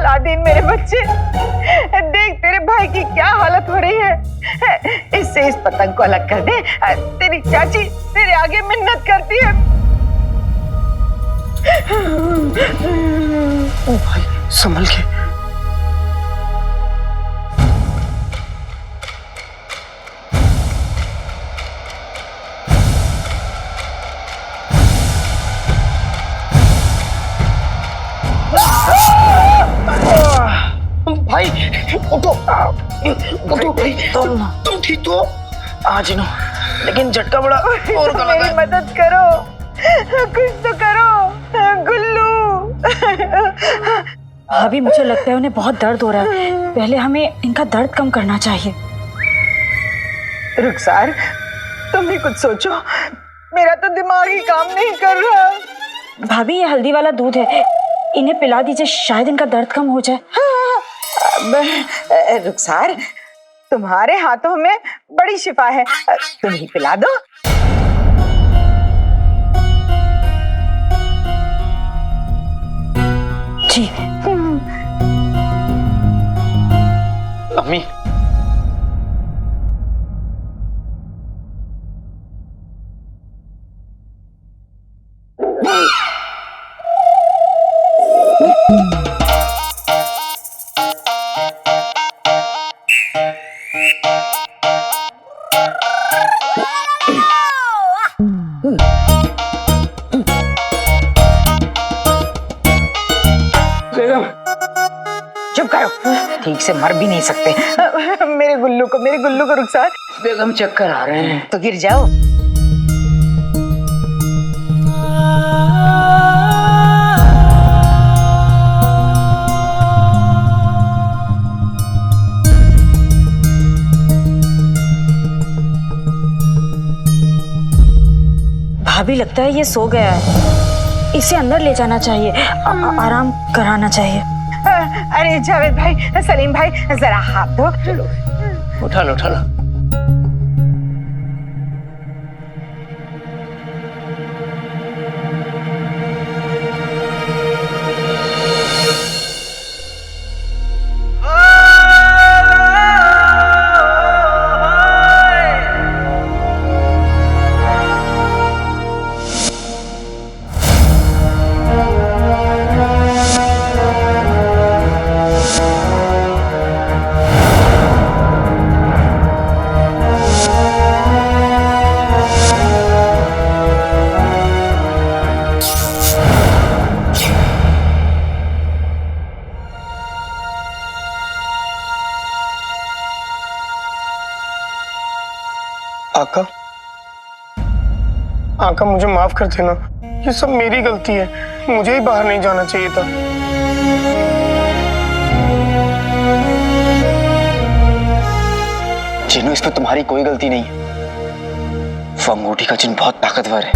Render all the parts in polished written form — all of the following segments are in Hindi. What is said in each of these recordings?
अलादीन मेरे बच्चे, देख तेरे भाई की क्या हालत हो रही है। इससे इस पतंग को अलग कर दे। तेरी चाची तेरे आगे मिन्नत करती है। ओ भाई संभल के। भाई उठो उठो भाई, तुम ठीक तो? हाँ जिनो, लेकिन झटका बड़ा और गला मेरी मदद करो, कुछ तो करो गुल्लू। भाभी मुझे लगता है उन्हें बहुत दर्द हो रहा है, पहले हमें इनका दर्द कम करना चाहिए। रुखसार तुम ही कुछ सोचो, मेरा तो दिमाग ही काम नहीं कर रहा। भाभी ये हल्दी वाला दूध है, इन्हें पिला दीजिए, शायद इनका दर्द कम हो जाए। रुखसार तुम्हारे हाथों में बड़ी शिफा है, तुम ही पिला दो। जी। अम्मी चुप करो, ठीक से मर भी नहीं सकते। मेरे गुल्लू को रुखसार। बेगम चक्कर आ रहे हैं। तो गिर जाओ। भाभी लगता है ये सो गया है, इसे अंदर ले जाना चाहिए, आराम कराना चाहिए। अरे जावेद भाई, सलीम भाई, जरा हाथ दो। उठा लो उठा लो। आका, आका मुझे माफ कर देना, ये सब मेरी गलती है, मुझे ही बाहर नहीं जाना चाहिए था। जिन्नू, इसमें तुम्हारी कोई गलती नहीं है। वो अंगूठी का जिन्न बहुत ताकतवर है,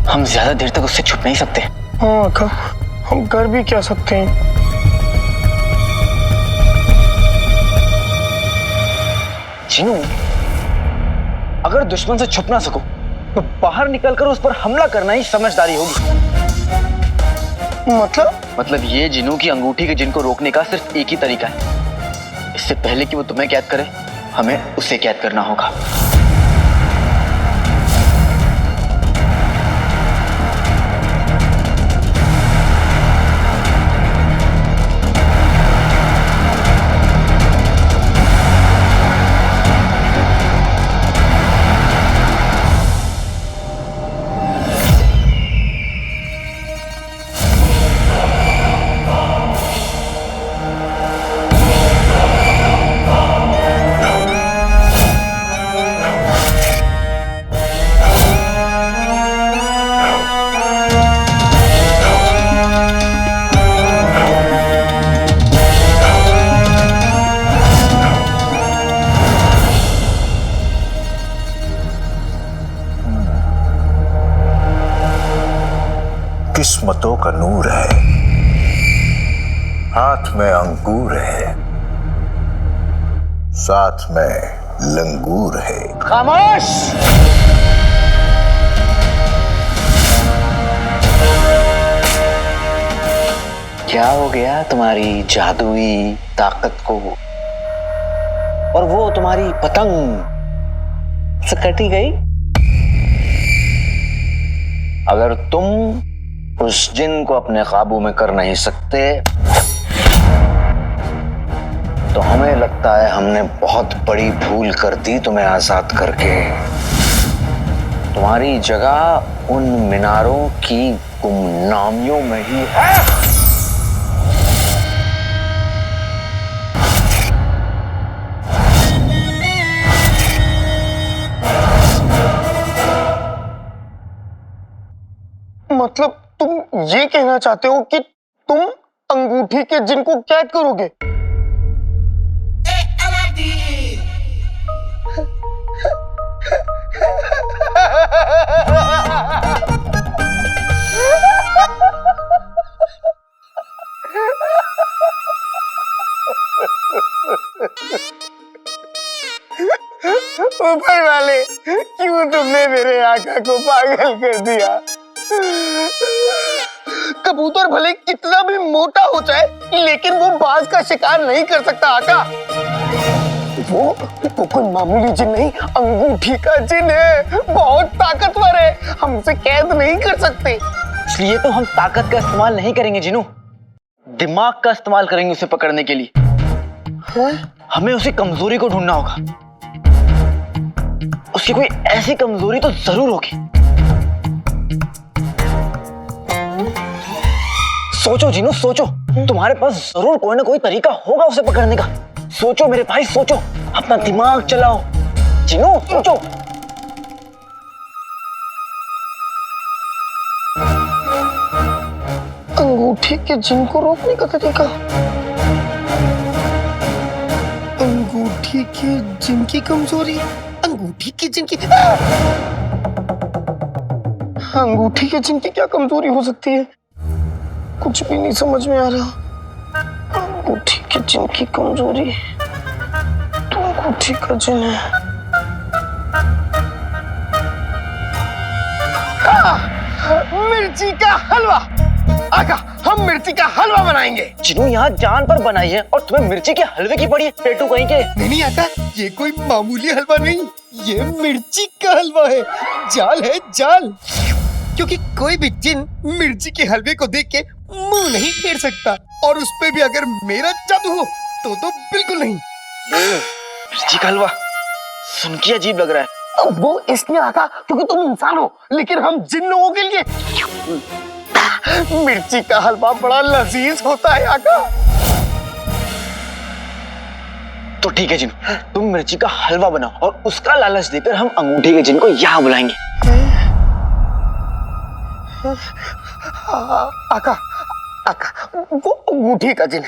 हम ज्यादा देर तक उससे छुप नहीं सकते। हाँ आका, हम कर भी क्या सकते हैं। जिन्नू, अगर दुश्मन से छुप ना सको तो बाहर निकलकर उस पर हमला करना ही समझदारी होगी। मतलब ये जिन्नू की अंगूठी के जिन्न को रोकने का सिर्फ एक ही तरीका है। इससे पहले कि वो तुम्हें कैद करे, हमें उसे कैद करना होगा। किस्मतों का नूर है, हाथ में अंगूर है, साथ में लंगूर है। खामोश! क्या हो गया तुम्हारी जादुई ताकत को? और वो तुम्हारी पतंग से कटी गई? अगर तुम उस जिन को अपने काबू में कर नहीं सकते तो हमें लगता है हमने बहुत बड़ी भूल कर दी तुम्हें आजाद करके। तुम्हारी जगह उन मीनारों की गुमनामियों में ही है। मतलब तुम ये कहना चाहते हो कि तुम अंगूठी के जिन को कैद करोगे? ऊपर वाले, क्यों तुमने मेरे आका को पागल कर दिया? कबूतर भले कितना भी मोटा हो जाए, लेकिन वो बाज का शिकार नहीं कर सकता आका। वो कोई मामूली जिन नहीं, अंगूठी का जिन है, बहुत ताकतवर है, हमसे कैद नहीं कर सकते। इसलिए तो हम ताकत का इस्तेमाल नहीं करेंगे जिनू, दिमाग का इस्तेमाल करेंगे उसे पकड़ने के लिए। हमें उसी कमजोरी को ढूंढना होगा। उसकी कोई ऐसी कमजोरी तो जरूर होगी। सोचो जिनू, सोचो, तुम्हारे पास जरूर कोई ना कोई तरीका होगा उसे पकड़ने का। सोचो मेरे भाई, सोचो, अपना दिमाग चलाओ। जिनू सोचो। अंगूठी के जिन को रोकने का तरीका? अंगूठी के जिन की कमजोरी? अंगूठी के जिन की अंगूठी के जिन की क्या कमजोरी हो सकती है? कुछ भी नहीं समझ में आ रहा। अंगूठी के जिन की कमजोरी तो अंगूठी का जिन है। मिर्ची का हलवा। आका, हम मिर्ची का हलवा बनाएंगे। जिनू यहाँ जान पर बनाई है और तुम्हें मिर्ची के हलवे की पड़ी है, पेटू कहीं के। नहीं आका, ये कोई मामूली हलवा नहीं, ये मिर्ची का हलवा है। जाल है, जाल। क्योंकि कोई भी जिन मिर्ची के हलवे को देख के मुंह नहीं फेर सकता, और उस पे भी अगर मेरा जादू हो तो बिल्कुल नहीं। मिर्ची का हलवा सुन के अजीब लग रहा है। अब वो इसलिए आका क्योंकि तुम इंसान हो, लेकिन हम जिन लोगों के लिए मिर्ची का हलवा बड़ा लजीज होता है आका। तो ठीक है जिनू, तुम मिर्ची का हलवा बनाओ और उसका लालच देकर हम अंगूठी के जिन को यहाँ बुलाएंगे। आका, वो अंगूठी का जिन,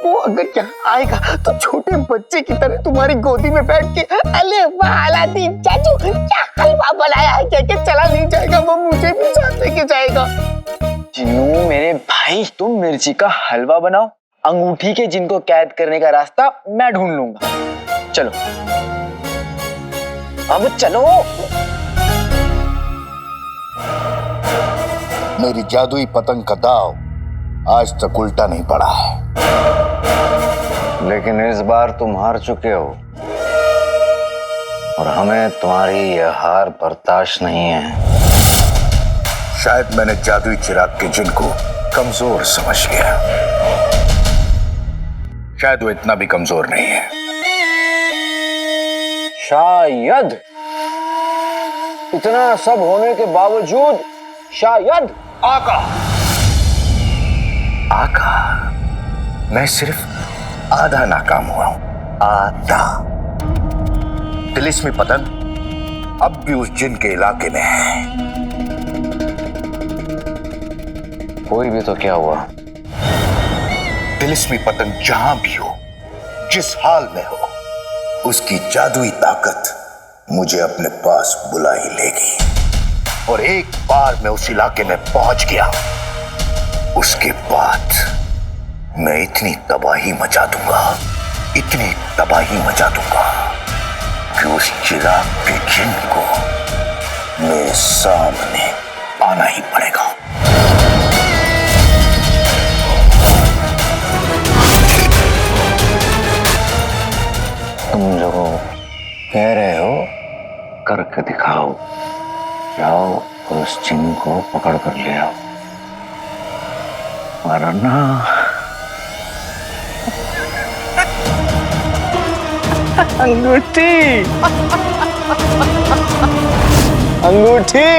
वो अगर यहाँ आएगा तो छोटे बच्चे की तरह तुम्हारी गोदी में बैठ के अले वाह अलादीन चाचू क्या हलवा बनाया है कह के चला नहीं जाएगा, वो मुझे भी साथ लेके जाएगा। जिनू मेरे भाई, तुम मिर्ची का हलवा बनाओ, अंगूठी के जिन को कैद करने का रास्ता मैं ढूंढ लूंगा। चलो अब चलो। मेरी जादुई पतंग का दाव आज तक उल्टा नहीं पड़ा है, लेकिन इस बार तुम हार चुके हो और हमें तुम्हारी यह हार बर्दाश्त नहीं है। शायद मैंने जादुई चिराग के जिन को कमजोर समझ लिया। शायद वो इतना भी कमजोर नहीं है। शायद इतना सब होने के बावजूद शायद आका मैं सिर्फ आधा नाकाम हुआ हूं, आधा। तिलिस्मी पतंग अब भी उस जिन के इलाके में है। कोई भी तो क्या हुआ, तिलिस्मी पतंग जहां भी हो, जिस हाल में हो, उसकी जादुई ताकत मुझे अपने पास बुला ही लेगी। और एक बार मैं उस इलाके में पहुंच गया, उसके बाद मैं इतनी तबाही मचा दूंगा, इतनी तबाही मचा दूंगा कि उस चिराग के जिन को मेरे सामने आना ही पड़ेगा। उस जिन को पकड़ कर ले आओ, वरना अंगूठी अंगूठी।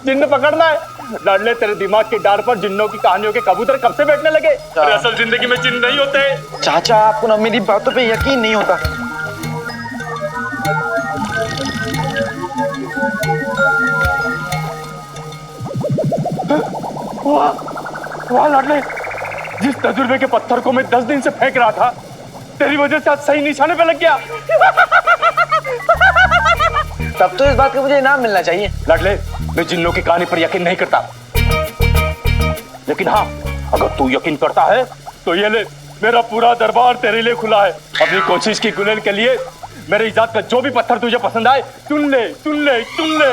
जिन्न पकड़ना है। लाडले, तेरे दिमाग की डार पर जिन्नों की कहानियों के कबूतर कब से बैठने लगे? अरे असल जिंदगी में जिन्न नहीं होते। चाचा, आपको ना मेरी बातों पे यकीन नहीं होता। वाह लाडले, जिस तजुर्बे के पत्थर को मैं 10 दिन से फेंक रहा था, तेरी वजह से आज सही निशाने पे लग गया। तब तो इस बात का मुझे इनाम मिलना चाहिए। लाडले, मैं जिन्नों की कहानी पर यकीन नहीं करता, लेकिन हाँ, अगर तू यकीन करता है तो ये ले, मेरा पूरा दरबार तेरे लिए खुला है। अपनी कोशिश की गुलेल के लिए मेरे इजाद का जो भी पत्थर तुझे पसंद आए, चुन ले, चुन ले, चुन ले।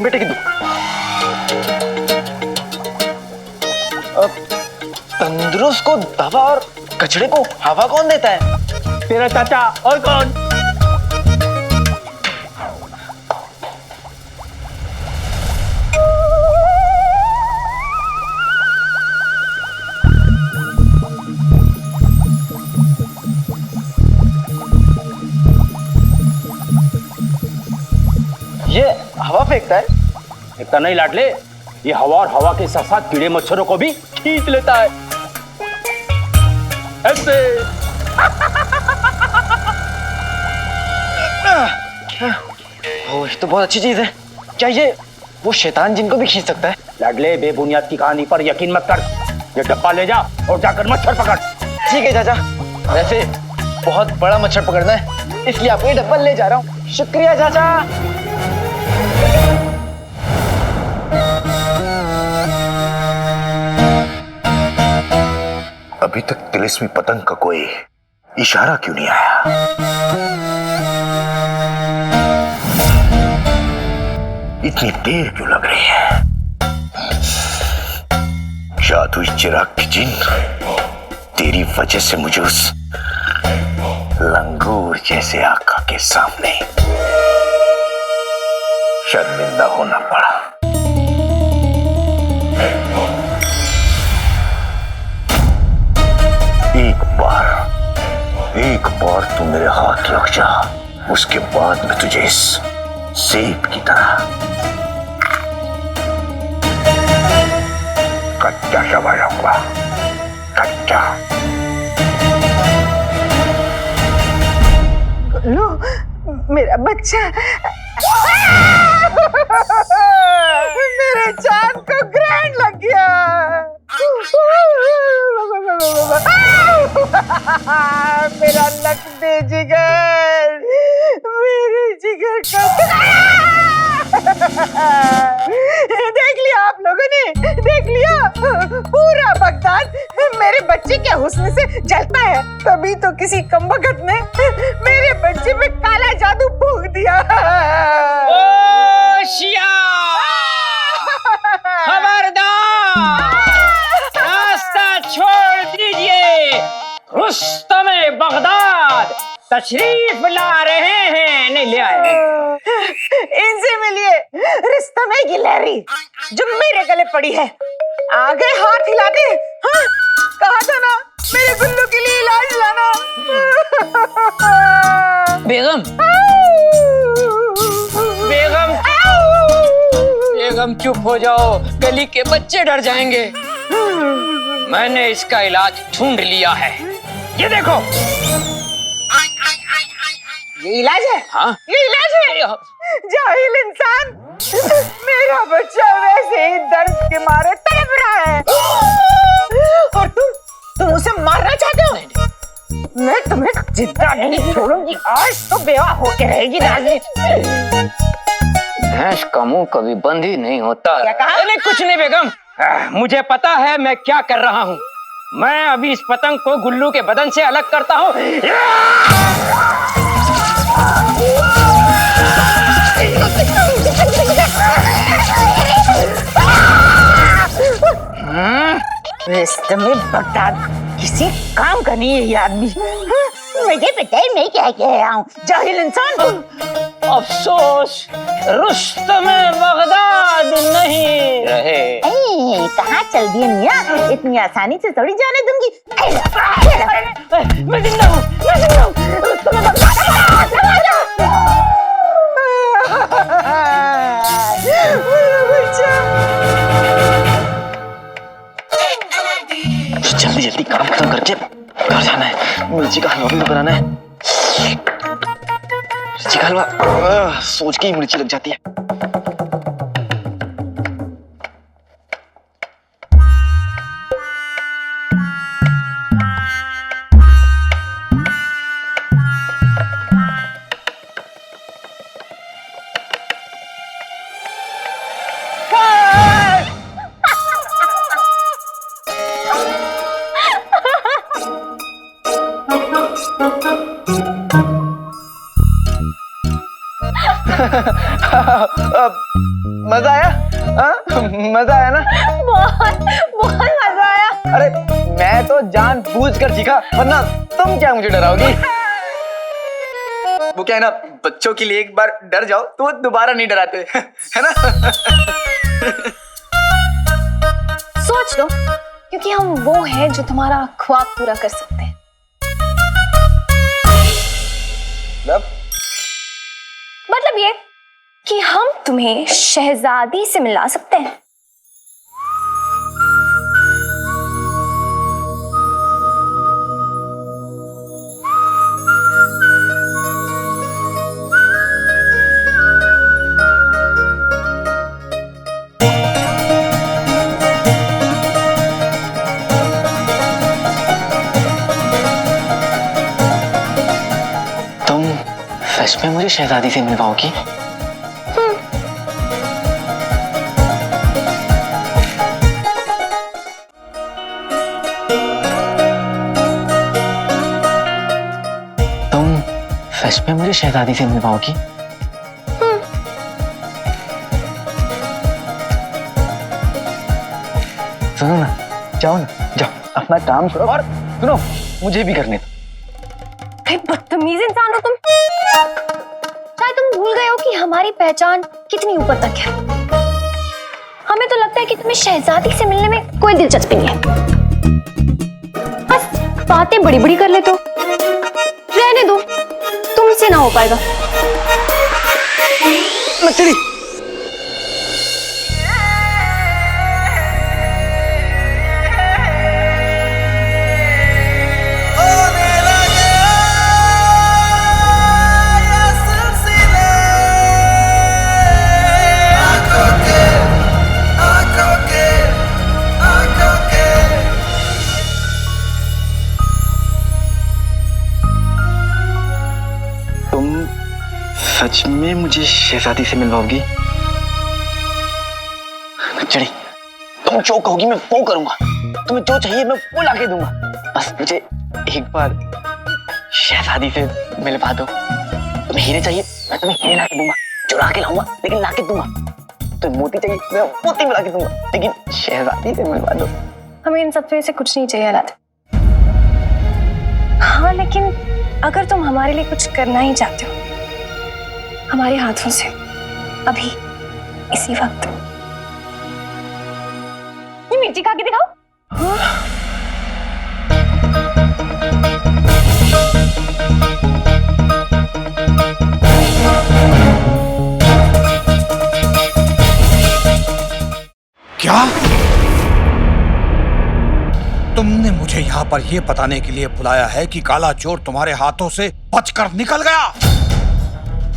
बेटे की तंदुरुस्त को दवा और कचड़े को हवा कौन देता है? तेरा चाचा, और कौन? ये हवा फेंकता है? इतना नहीं लाडले, ये हवा और हवा के साथ साथ कीड़े मच्छरों को भी खींच लेता है। ऐसे ओह, ये तो बहुत अच्छी चीज है। क्या ये वो शैतान जिनको भी खींच सकता है? लाडले, बेबुनियाद की कहानी पर यकीन मत कर। ये डब्बा ले जा और जाकर मच्छर पकड़। ठीक है चाचा, वैसे बहुत बड़ा मच्छर पकड़ना है, इसलिए आपको ये डब्बा ले जा रहा हूँ। शुक्रिया चाचा। अभी तक तिलिस्मी पतंग का कोई इशारा क्यों नहीं आया? इतनी देर क्यों लग रही है? जादुई चिराग की जिन, तेरी वजह से मुझे उस लंगूर जैसे आका के सामने शर्मिंदा होना पड़ा। एक बार तू मेरे हाथ लग जा, उसके बाद मैं तुझे इस सेब की तरह कच्चा चबा जाऊंगा, कच्चा। लो, मेरा बच्चा। मेरे चांद को ग्रैंड लग गया। मेरा नक दे जिगर, मेरे जिगर का। देख लिया आप लोगों ने, देख लिया, पूरा बगदाद मेरे बच्चे के हुस्न से जलता है। तभी तो किसी कमबख्त ने मेरे बच्चे में काला जादू फूंक दिया। ओ शिया, खबरदार, रास्ता छोड़ दीजिए। रुस्तमे बगदाद तशरीफ ला रहे हैं। नहीं ले आए। इनसे मिलिए, रुस्तमे की लहरी जो मेरे गले पड़ी है। आगे हाथ हिलाते। हाँ, कहा था ना मेरे गुल्लू के लिए इलाज लाना। बेगम, बेगम, बेगम चुप हो जाओ, गली के बच्चे डर जाएंगे। मैंने इसका इलाज ढूंढ लिया है, ये देखो। ये इलाज है? हाँ, ये इलाज है? जाहिल इंसान, मेरा बच्चा वैसे ही दर्द के मारे तड़प रहा है। और तुम उसे मारना चाहते हो? मैं तुम्हें जिंदा नहीं छोड़ूंगी। आज तो बेवा होके रहेगी नाज़नीन। भैंस का मुंह कभी बंद ही नहीं होता। क्या कहा? नहीं, कुछ नहीं बेगम, मुझे पता है मैं क्या कर रहा हूँ। मैं अभी इस पतंग को गुल्लू के बदन से अलग करता हूँ। रिश्ते में बगदाद किसी काम का नहीं है ये आदमी। मुझे पता है मैं क्या कह रहा हूँ, जाहिल इंसान। अफसोस रुस्तम बगदाद नहीं रहे। कहाँ चल दिए मियाँ, इतनी आसानी से थोड़ी जाने दूंगी। मैं जिंदा हूँ, मैं जिंदा हूँ। रुस्तम बगदाद जल्दी जल्दी काम खत्म करके घर जाना है। मिर्ची का हलवा भी तो बनाना है। मिर्ची का हलवा सोच के ही मिर्ची लग जाती है। मजा आया? मजा आया ना? बहुत बहुत मजा आया। अरे मैं तो जानबूझकर सीखा, वरना तुम क्या मुझे डराओगी? वो क्या है ना, बच्चों के लिए एक बार डर जाओ तो वो दोबारा नहीं डराते, है ना? सोच लो, क्योंकि हम वो हैं जो तुम्हारा ख्वाब पूरा कर सकते हैं। मतलब ये कि हम तुम्हें शहजादी से मिला सकते हैं। तुम सच में मुझे शहजादी से मिलवाओगी? तुम सच में मुझे शहजादी से मिलवाओगी? सुनो ना, जाओ ना, जाओ अपना काम करो और सुनो, मुझे भी करने दो। बदतमीज इंसान हो तुम। शायद तुम भूल गए हो कि हमारी पहचान कितनी ऊपर तक है। हमें तो लगता है कि तुम्हें शहजादी से मिलने में कोई दिलचस्पी नहीं है। बस बातें बड़ी बड़ी कर लेते हो। रहने दो, तुमसे ना हो पाएगा। लकड़ी सच में मुझे शहजादी से मिलवाओगी? चढ़ी, तुम जो कहोगी मैं वो करूंगा। तुम्हें जो चाहिए मैं वो लाके दूंगा। बस मुझे एक बार शहजादी से मिलवा दो। तुम्हें हीरे चाहिए, मैं तुम्हें हीरे लाके दूंगा, चुरा के लाऊंगा लेकिन लाके दूंगा। तुम्हें मोती चाहिए, मैं मोती मिला के दूंगा, लेकिन शहजादी से मिलवा दो। हमें इन सब में से कुछ नहीं चाहिए अनाथ। हाँ, लेकिन अगर तुम हमारे लिए कुछ करना ही चाहते हो हमारे हाथों से, अभी इसी वक्त, ये मिर्ची खा के दिखाओ। क्या तुमने मुझे यहाँ पर यह बताने के लिए बुलाया है कि काला चोर तुम्हारे हाथों से बचकर निकल गया?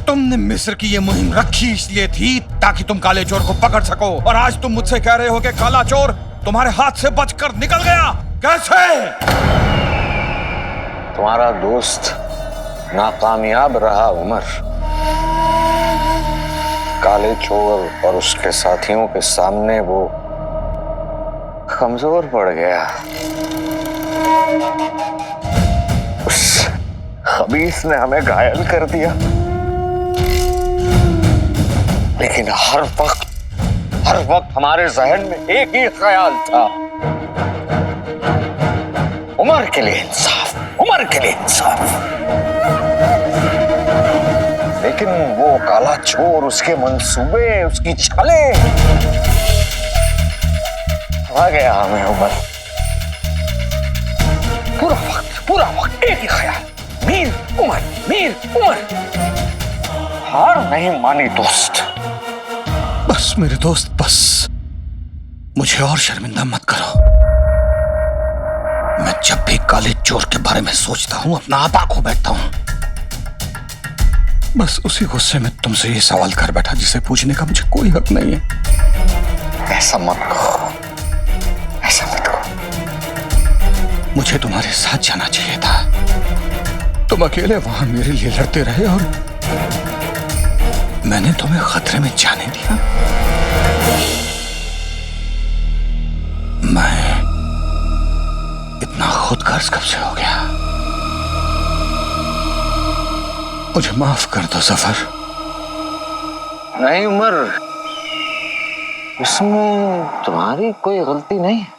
तुमने मिस्र की ये मुहिम रखी इसलिए थी ताकि तुम काले चोर को पकड़ सको, और आज तुम मुझसे कह रहे हो कि काला चोर तुम्हारे हाथ से बचकर निकल गया। कैसे? तुम्हारा दोस्त नाकामयाब रहा उमर। काले चोर और उसके साथियों के सामने वो कमजोर पड़ गया। उस खबीस ने हमें घायल कर दिया। लेकिन हर वक्त हमारे जहन में एक ही ख्याल था, उमर के लिए इंसाफ, उमर के लिए इंसाफ। लेकिन वो काला चोर, उसके मंसूबे, उसकी चालें, आ गया हमें उमर। पूरा वक्त एक ही ख्याल, मीर उमर, मीर उमर। हार नहीं मानी दोस्त। बस मेरे दोस्त, बस मुझे और शर्मिंदा मत करो। मैं जब भी काले चोर के बारे में सोचता हूं अपना आपा खो बैठता हूं। बस उसी गुस्से में तुमसे ये सवाल कर बैठा जिसे पूछने का मुझे कोई हक नहीं है। ऐसा मत कहो, ऐसा मत कहो। मुझे तुम्हारे साथ जाना चाहिए था। तुम अकेले वहां मेरे लिए लड़ते रहे और मैंने तुम्हें खतरे में जाने दिया। मैं इतना खुदगर्ज कब से हो गया? मुझे माफ कर दो सफर। नहीं उमर, इसमें तुम्हारी कोई गलती नहीं है।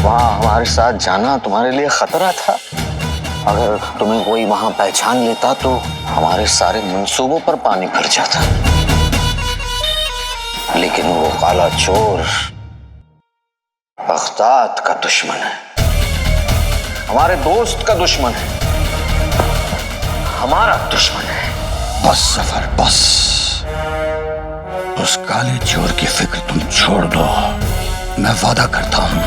वहां हमारे साथ जाना तुम्हारे लिए खतरा था। अगर तुम्हें कोई वहां पहचान लेता तो हमारे सारे मंसूबों पर पानी फिर जाता। लेकिन वो काला चोर बगदाद का दुश्मन है, हमारे दोस्त का दुश्मन है, हमारा दुश्मन है। बस सफर, बस। उस काले चोर की फिक्र तुम छोड़ दो। मैं वादा करता हूं,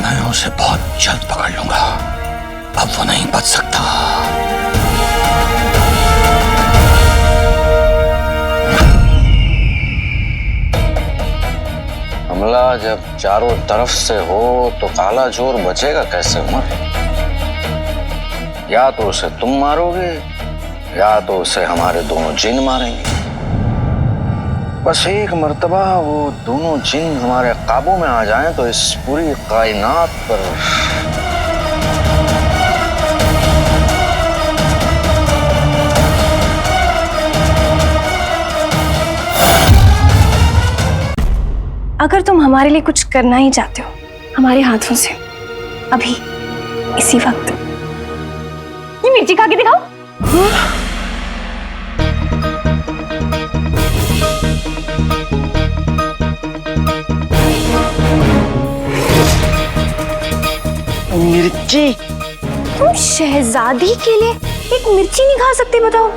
मैं उसे बहुत जल्द पकड़ लूंगा। अब वो नहीं बच सकता। हमला जब चारों तरफ से हो तो काला चोर बचेगा कैसे उमर? या तो उसे तुम मारोगे या तो उसे हमारे दोनों जिन मारेंगे। बस एक मर्तबा वो दोनों जिन हमारे काबू में आ जाएं तो इस पूरी कायनात पर अगर तुम हमारे लिए कुछ करना ही चाहते हो हमारे हाथों से, अभी इसी वक्त ये मिर्ची खा के दिखाओ। मिर्ची? तुम शहजादी के लिए एक मिर्ची नहीं खा सकते, बताओ?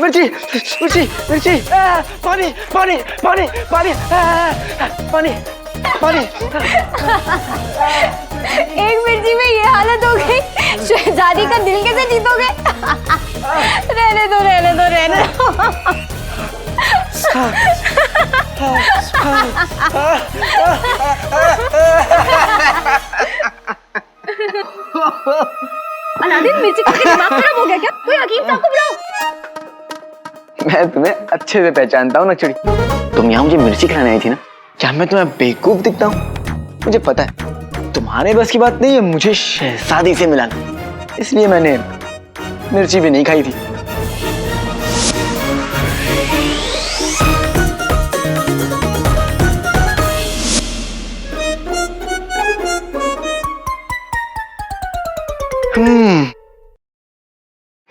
मिर्ची मिर्ची मिर्ची, पानी पानी पानी पानी पानी पानी। एक मिर्ची में ये हालत हो गई, शहजादी का दिल कैसे जीतोगे? रहने दो रहने दो रहने दो। अलादीन, मिर्ची खा के दिमाग खराब हो गया क्या? कोई हकीम साहब को बुलाओ। मैं तुम्हें अच्छे से पहचानता हूँ नक्शड़ी। तुम यहाँ मुझे मिर्ची खिलाने आई थी ना? क्या मैं तुम्हें बेवकूफ दिखता हूँ? मुझे पता है तुम्हारे बस की बात नहीं है मुझे शहजादी से मिलाना, इसलिए मैंने मिर्ची भी नहीं खाई थी।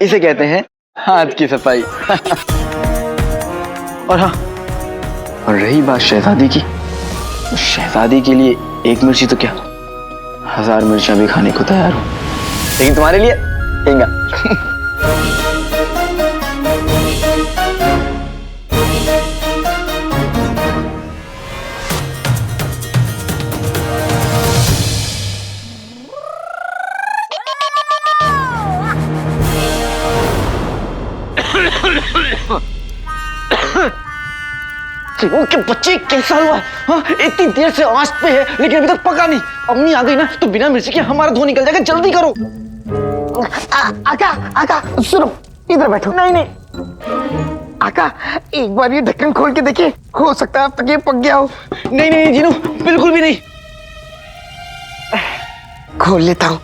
इसे कहते हैं हाथ की सफाई। और हाँ, और रही बात शहजादी की, तो शहजादी के लिए एक मिर्ची तो क्या 1000 मिर्चियां भी खाने को तैयार हूं, लेकिन तुम्हारे लिए इंगा। चिनू के बच्चे कैसा हुआ है? हाँ, इतनी देर से आंच पे है लेकिन अभी तक पका नहीं। अम्मी आ गई ना तो बिना मिर्ची के हमारा धो निकल जाएगा। जल्दी करो। आका आका सुनो, इधर बैठो। नहीं नहीं आका, एक बार ये ढक्कन खोल के देखिए, हो सकता है अब तक ये पक गया हो। नहीं नहीं जीनू, बिल्कुल भी नहीं। खोल लेता हूँ।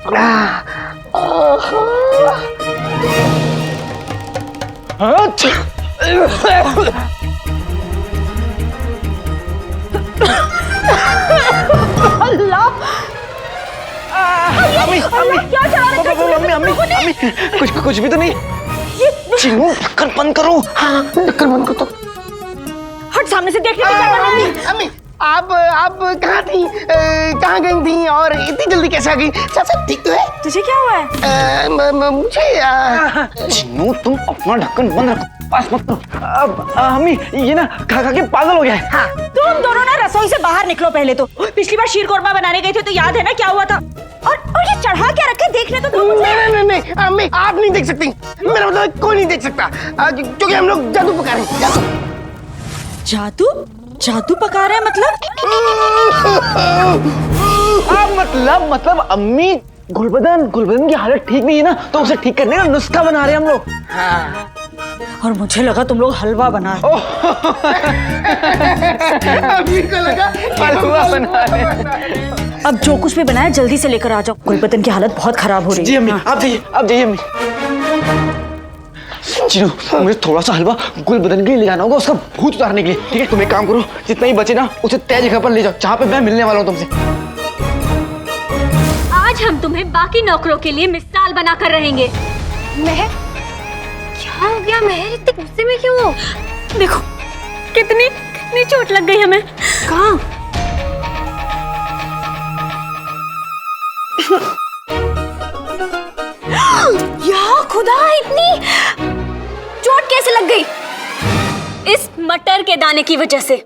अम्मी कुछ भी तो नहीं। चिनू ढक्कन बंद करो। हाँ ढक्कन बंद कर दो। हट सामने से, देखने की क्या कर रही है? अम्मी आप कहाँ थी, कहाँ गई थी और इतनी जल्दी कैसे आ गई? सब ठीक तो है? तुझे क्या हुआ है? मुझे चिनू तुम अपना ढक्कन बंद रखो, पास मत करो। अब अम्मी ये ना खा खा के पागल हो गया है। हाँ, तुम दोनों ना रसोई से बाहर निकलो पहले तो। पिछली बार शीर कोरमा बनाने गए थे तो याद है ना क्या हुआ था? और ये चढ़ा क्या रखे, देखने तो दो मुझे। नहीं अम्मी आप नहीं देख सकती, मेरा मतलब कोई नहीं देख सकता, क्योंकि हम लोग जादू पका रहे हैं। जादू? जादू पका रहे हैं मतलब? मतलब अम्मी गुलबदन की हालत ठीक नहीं है ना, तो उसे ठीक करने का नुस्खा बना रहे हैं हम लोग। हाँ। और मुझे लगा तुम लोग हलवा बना रहे। अभी को लगा हलवा बना रहे हैं। अब जो कुछ भी बनाया जल्दी से लेकर आ जाओ, गुलबदन की हालत बहुत खराब हो रही है। जी अम्मी, आप जाइए अम्मी। चिनू मुझे थोड़ा सा हलवा गुलबदन के लिए ले जाना होगा, उसका भूत उतारने के लिए। ठीक है, तुम एक काम करो, जितना ही बचे ना उसे तय जगह पर ले जाओ जहाँ पे मैं मिलने वाला हूँ तुमसे। आज हम तुम्हें बाकी नौकरों के लिए मिसाल बनाकर रहेंगे। महर, क्या हो गया महर, इतने गुस्से में क्यों हो? देखो कितनी चोट लग गई हमें। कहाँ? या खुदा, इतनी चोट कैसे लग गई? इस मटर के दाने की वजह से।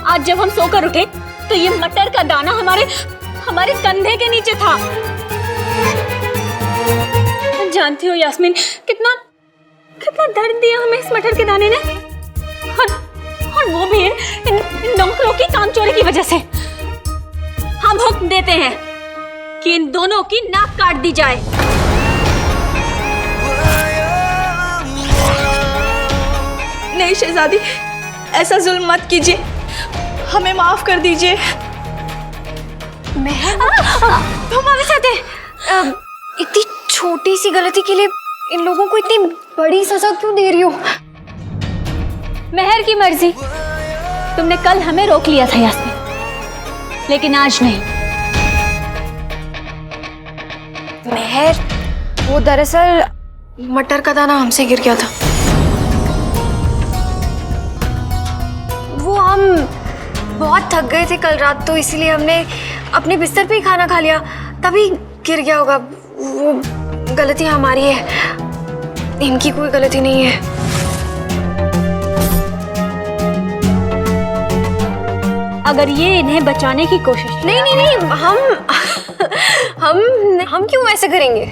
आज जब हम सोकर उठे तो ये मटर का दाना हमारे कंधे के नीचे था। जानती हो यास्मीन, कितना दर्द दिया हमें इस मटर के दाने ने, और वो भी इन नौकरों की कामचोरी की वजह से। हम हुक्म देते हैं कि इन दोनों की नाक काट दी जाए। नहीं शहजादी, ऐसा जुल्म मत कीजिए, हमें माफ कर दीजिए। तुम हमारे साथ है। इतनी छोटी सी गलती के लिए इन लोगों को इतनी बड़ी सजा क्यों दे रही हो? महर की मर्जी। तुमने कल हमें रोक लिया था यास्मीन, लेकिन आज नहीं। महर, वो दरअसल मटर का दाना हमसे गिर गया था। वो हम बहुत थक गए थे कल रात, तो इसीलिए हमने अपने बिस्तर पे ही खाना खा लिया, तभी गिर गया होगा। वो गलती हमारी है, इनकी कोई गलती नहीं है। अगर ये इन्हें बचाने की कोशिश नहीं, हम क्यों ऐसे करेंगे?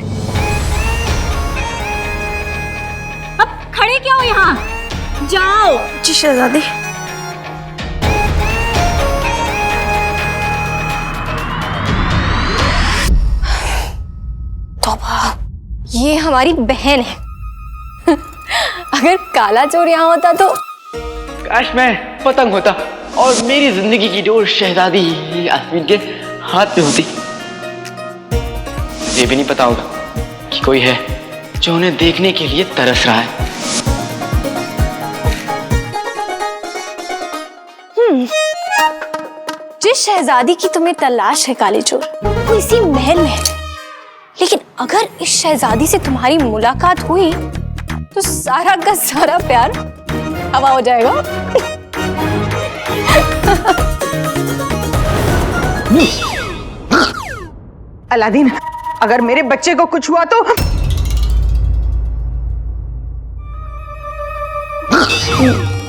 अब खड़े क्या हो यहाँ? जाओ। जी शहजादी। तौबा, ये हमारी बहन है। अगर काला चोर यहाँ होता तो काश मैं पतंग होता और मेरी जिंदगी की डोर शहजादी यास्मीन के हाथ में होती। ये भी नहीं पता होगा कि कोई है जो उन्हें देखने के लिए तरस रहा है। जिस शहजादी की तुम्हें तलाश है काले चोर, वो इसी महल में है। लेकिन अगर इस शहजादी से तुम्हारी मुलाकात हुई तो सारा का सारा प्यार हवा हो जाएगा। अलादीन, अगर मेरे बच्चे को कुछ हुआ तो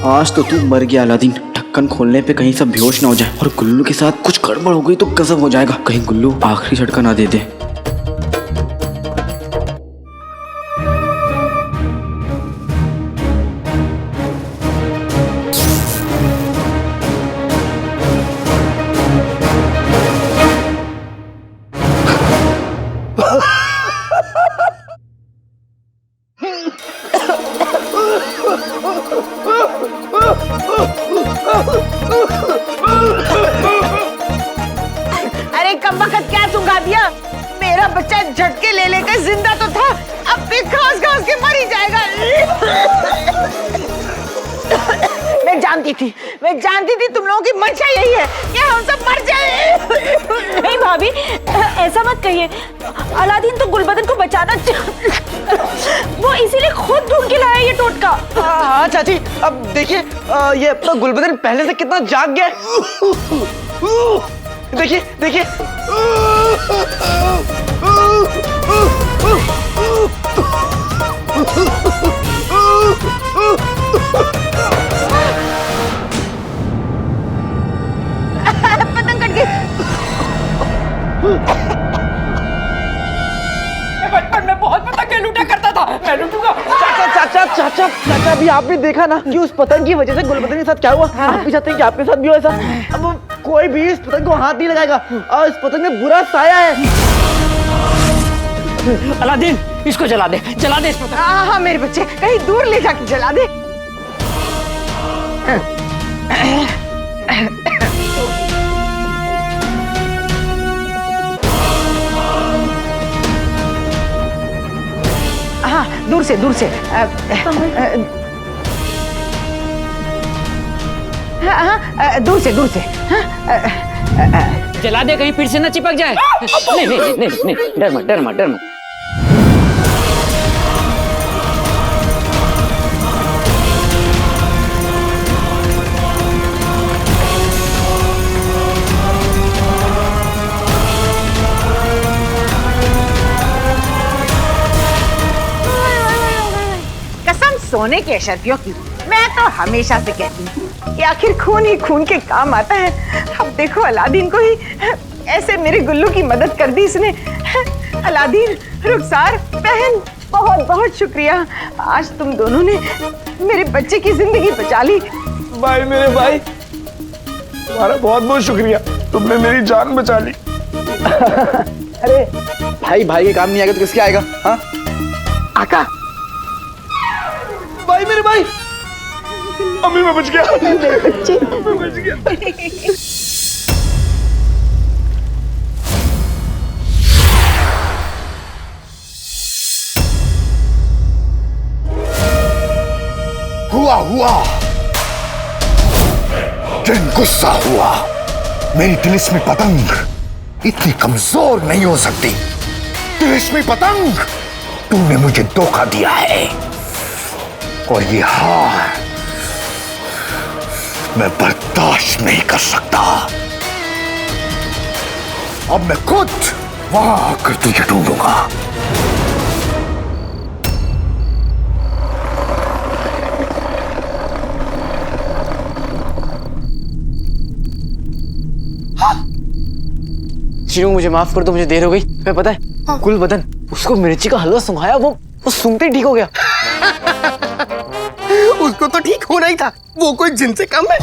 आज तो तू मर गया अलादीन। ढक्कन खोलने पे कहीं सब बेहोश ना हो जाए और गुल्लू के साथ कुछ गड़बड़ हो गई तो गजब हो जाएगा। कहीं गुल्लू आखिरी झटका ना दे दे। की थी, मैं जानती थी तुम लोगों की मंशा यही है कि हम सब मर जाए। नहीं भाभी, ऐसा मत कहिए। अलादीन तो गुलबदन को बचाना वो इसीलिए खुद ढूंढ के लाया ये टोटका। हाँ चाची, अब देखिए ये अपना गुलबदन पहले से कितना जाग गया है। देखिए देखिए। पतंग कट गई। बचपन में बहुत पतंगे लूटा करता था, मैं लूटूंगा। चाचा चाचा चाचा चाचा, अभी आपने देखा ना कि उस पतंग की वजह से गुलबदन के साथ क्या हुआ। आप भी चाहते हैं कि आपके साथ भी हो ऐसा? अब कोई भी इस पतंग को हाथ नहीं लगाएगा और इस पतंग में बुरा साया है। अलादीन, इसको जला दे इस पतंग। हाँ मेरे बच्चे, कहीं दूर ले जाके जला दे। हाँ दूर से दूर से। जला दे, कहीं फिर से न चिपक जाए। नहीं, डर मत। कसम सोने के अशरफियों की, मैं तो हमेशा से कहती हूँ कि आखिर खून ही खून के काम आता है। अब देखो अलादीन को ही ऐसे मेरे गुल्लू की मदद कर दी इसने। अलादीन, रुखसार, बहन, बहुत बहुत शुक्रिया। आज तुम दोनों ने मेरे बच्चे की जिंदगी बचा ली। भाई, मेरे भाई, तुम्हारा बहुत बहुत शुक्रिया, तुमने मेरी जान बचा ली। अरे भाई के काम नहीं आएगा तो किसके आएगा? हाँ आका, भाई मेरे भाई, अभी मैं बच गया। बच्चे मैं बच गया। हुआ दिन गुस्सा हुआ। मेरी तिलिस्मी पतंग इतनी कमजोर नहीं हो सकती। तिलिस्मी पतंग, तूने मुझे धोखा दिया है और ये हार मैं बर्दाश्त नहीं कर सकता। अब मैं खुद वहां आकर तुझे ढूंढूंगा। चिनू, मुझे माफ कर दो, मुझे देर हो गई। मैं पता है गुलबदन, उसको मिर्ची का हलवा सुंघाया, वो सूंघते ही ठीक हो गया। उसको तो ठीक होना ही था, वो कोई जिन से कम है।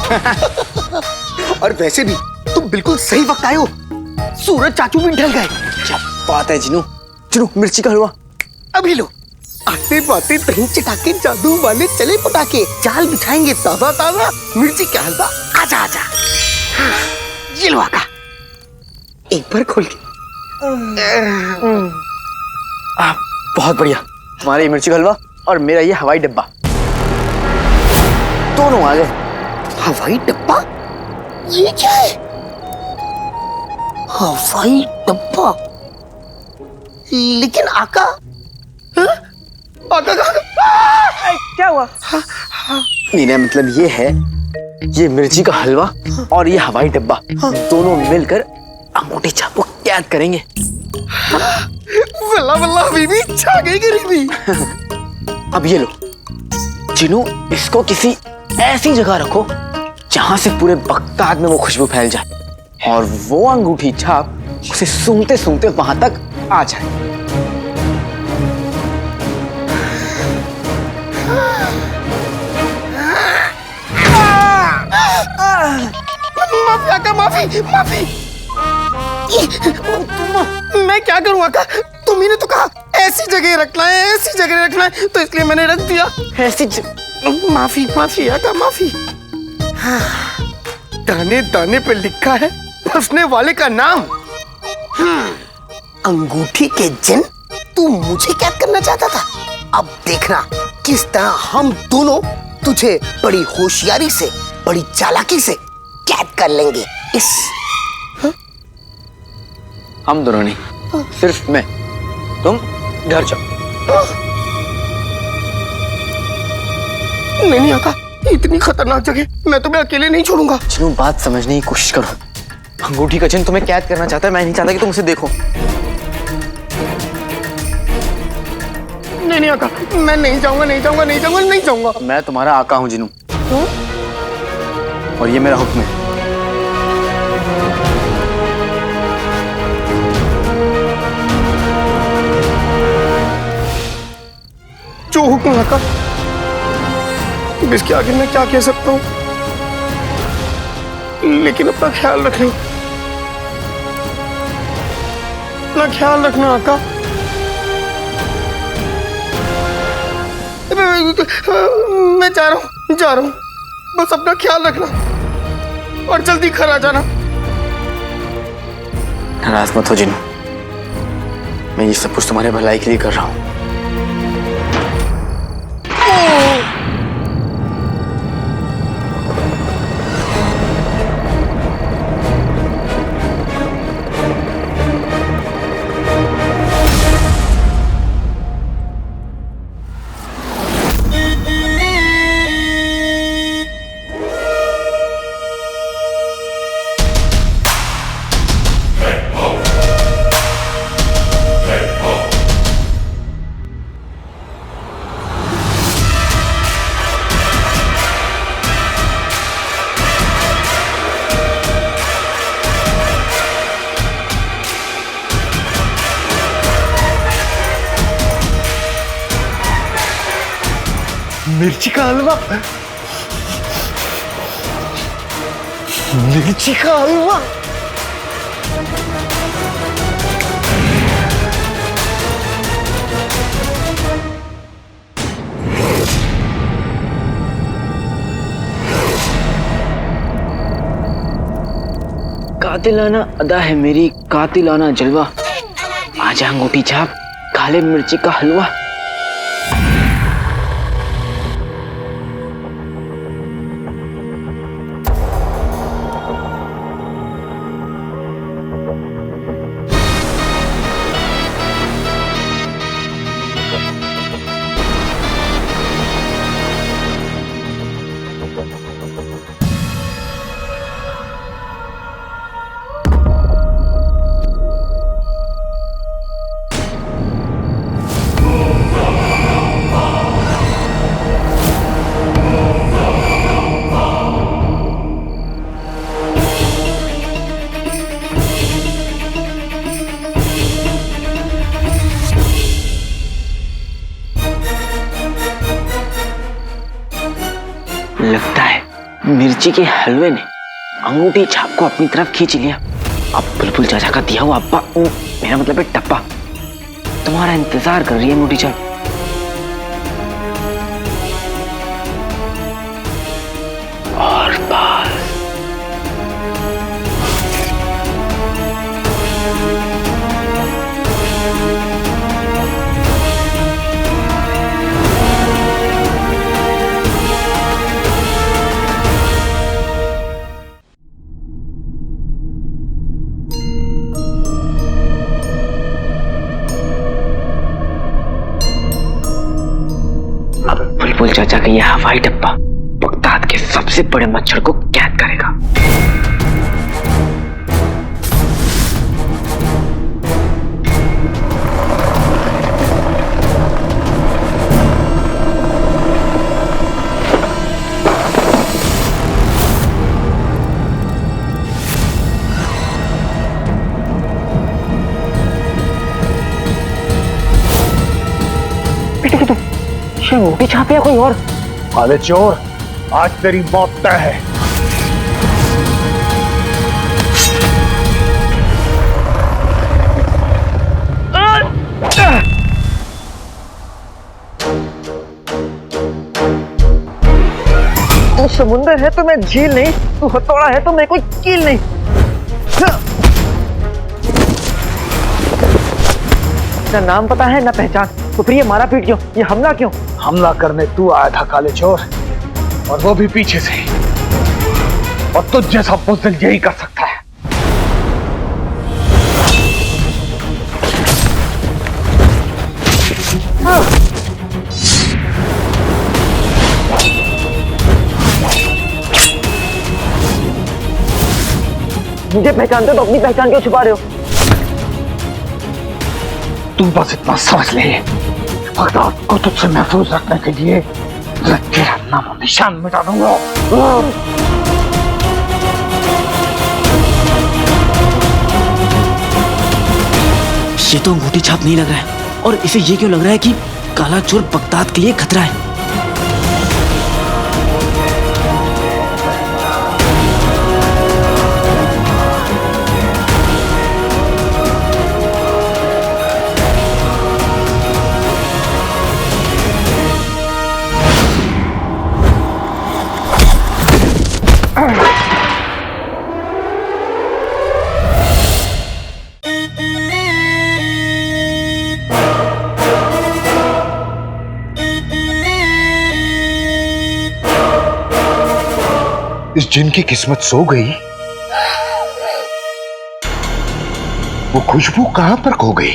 और वैसे भी तुम बिल्कुल सही वक्त आए हो, सूरज चाचू भी ढल गए। क्या बात है जिनू, मिर्ची का हलवा अभी लो। आते बाते दही चटाके, जादू वाले चले पटाके, जाल बिछाएंगे ताजा ताजा मिर्ची का हलवा। आजा आजा, ये लो आका, एक बार खोल के। बहुत बढ़िया, हमारा ये मिर्ची का हलवा और मेरा ये हवाई डब्बा, दोनों आ गए। हवाई डब्बा? ये क्या है? हवाई डब्बा? लेकिन आका, आका क्या हुआ? मेरा मतलब ये है, ये मिर्ची का हलवा और ये हवाई डब्बा दोनों मिलकर अंगूठी छाप को कैद करेंगे। वल्ला वल्ला बीबी, छा गई गरीबी। अब ये लो जिनू, इसको किसी ऐसी जगह रखो जहां से पूरे बगदाद में वो खुशबू फैल जाए और वो अंगूठी छाप उसे सूंघते सूंघते वहां तक आ जाए। माफी आका, माफी माफी। मैं क्या करूं आका, तुम्ही ने तो कहा ऐसी जगह रखना है, ऐसी जगह रखना है, तो इसलिए मैंने रख दिया। ऐसी माफी माफी आका, माफी। दाने दाने पे लिखा है फंसने वाले का नाम। अंगूठी के जिन, तू मुझे क्या करना चाहता था? अब देखना किस तरह हम दोनों तुझे बड़ी होशियारी से बड़ी चालाकी से कैद कर लेंगे। इस हम दोनों नहीं, सिर्फ मैं। तुम घर जाओ। नहीं आका, इतनी खतरनाक जगह मैं तुम्हें अकेले नहीं छोड़ूंगा। जिनू, बात समझने की कोशिश करो। अंगूठी का चिन्ह तुम्हें कैद करना चाहता है, मैं नहीं चाहता कि तुम उसे देखो। नहीं आका, मैं नहीं जाऊंगा, नहीं जाऊंगा, नहीं जाऊंगा, नहीं जाऊंगा। मैं तुम्हारा आका हूं जिनू, और ये मेरा हुक्म है। जो हुक्म आका, इसके आगे मैं क्या कह सकता हूँ, लेकिन अपना ख्याल रखना, अपना ख्याल रखना आका। मैं जा रहा हूँ, बस अपना ख्याल रखना और जल्दी घर आ जाना। नाराज मत हो जिनू, मैं ये सब कुछ तुम्हारे भलाई के लिए कर रहा हूँ। मिर्ची का हलवा, मिर्ची का हलवा। कातिलाना अदा है मेरी, कातिलाना जलवा। आजा अंगूठी छाप, काले मिर्ची का हलवा। लगता है मिर्ची के हलवे ने अंगूठी छाप को अपनी तरफ खींच लिया। अब बुलबुल चाचा का दिया हुआ अब्बा, मेरा मतलब है टप्पा, तुम्हारा इंतजार कर रही है अंगूठी छाप। और बस बुलबुल चाचा का यह हवाई डब्बा बगदाद के सबसे बड़े मच्छर को कैद करेगा। अंगूठी छाप या कोई और? काले चोर, आज तेरी मौत तय है। तू समुंदर है तो मैं झील नहीं, तू हथौड़ा है तो मैं कोई कील नहीं। ना नाम पता है ना पहचान, तो फिर ये मारा पीट क्यों, ये हमला क्यों? हमला करने तू आया था काले चोर, और वो भी पीछे से। और तुझ जैसा बुज़दिल यही कर सकता है। मुझे पहचानते हो तो अपनी पहचान क्यों छुपा रहे हो? तू बस इतना समझ ले, बगदाद को तुझसे महफूज रखने के लिए मैं तेरा नाम और निशान मिटा दूंगा। ये तो अंगूठी छाप नहीं लग रहा है, और इसे ये क्यों लग रहा है कि काला चोर बगदाद के लिए खतरा है? इस जिन की किस्मत सो गई, वो खुशबू कहां पर खो गई?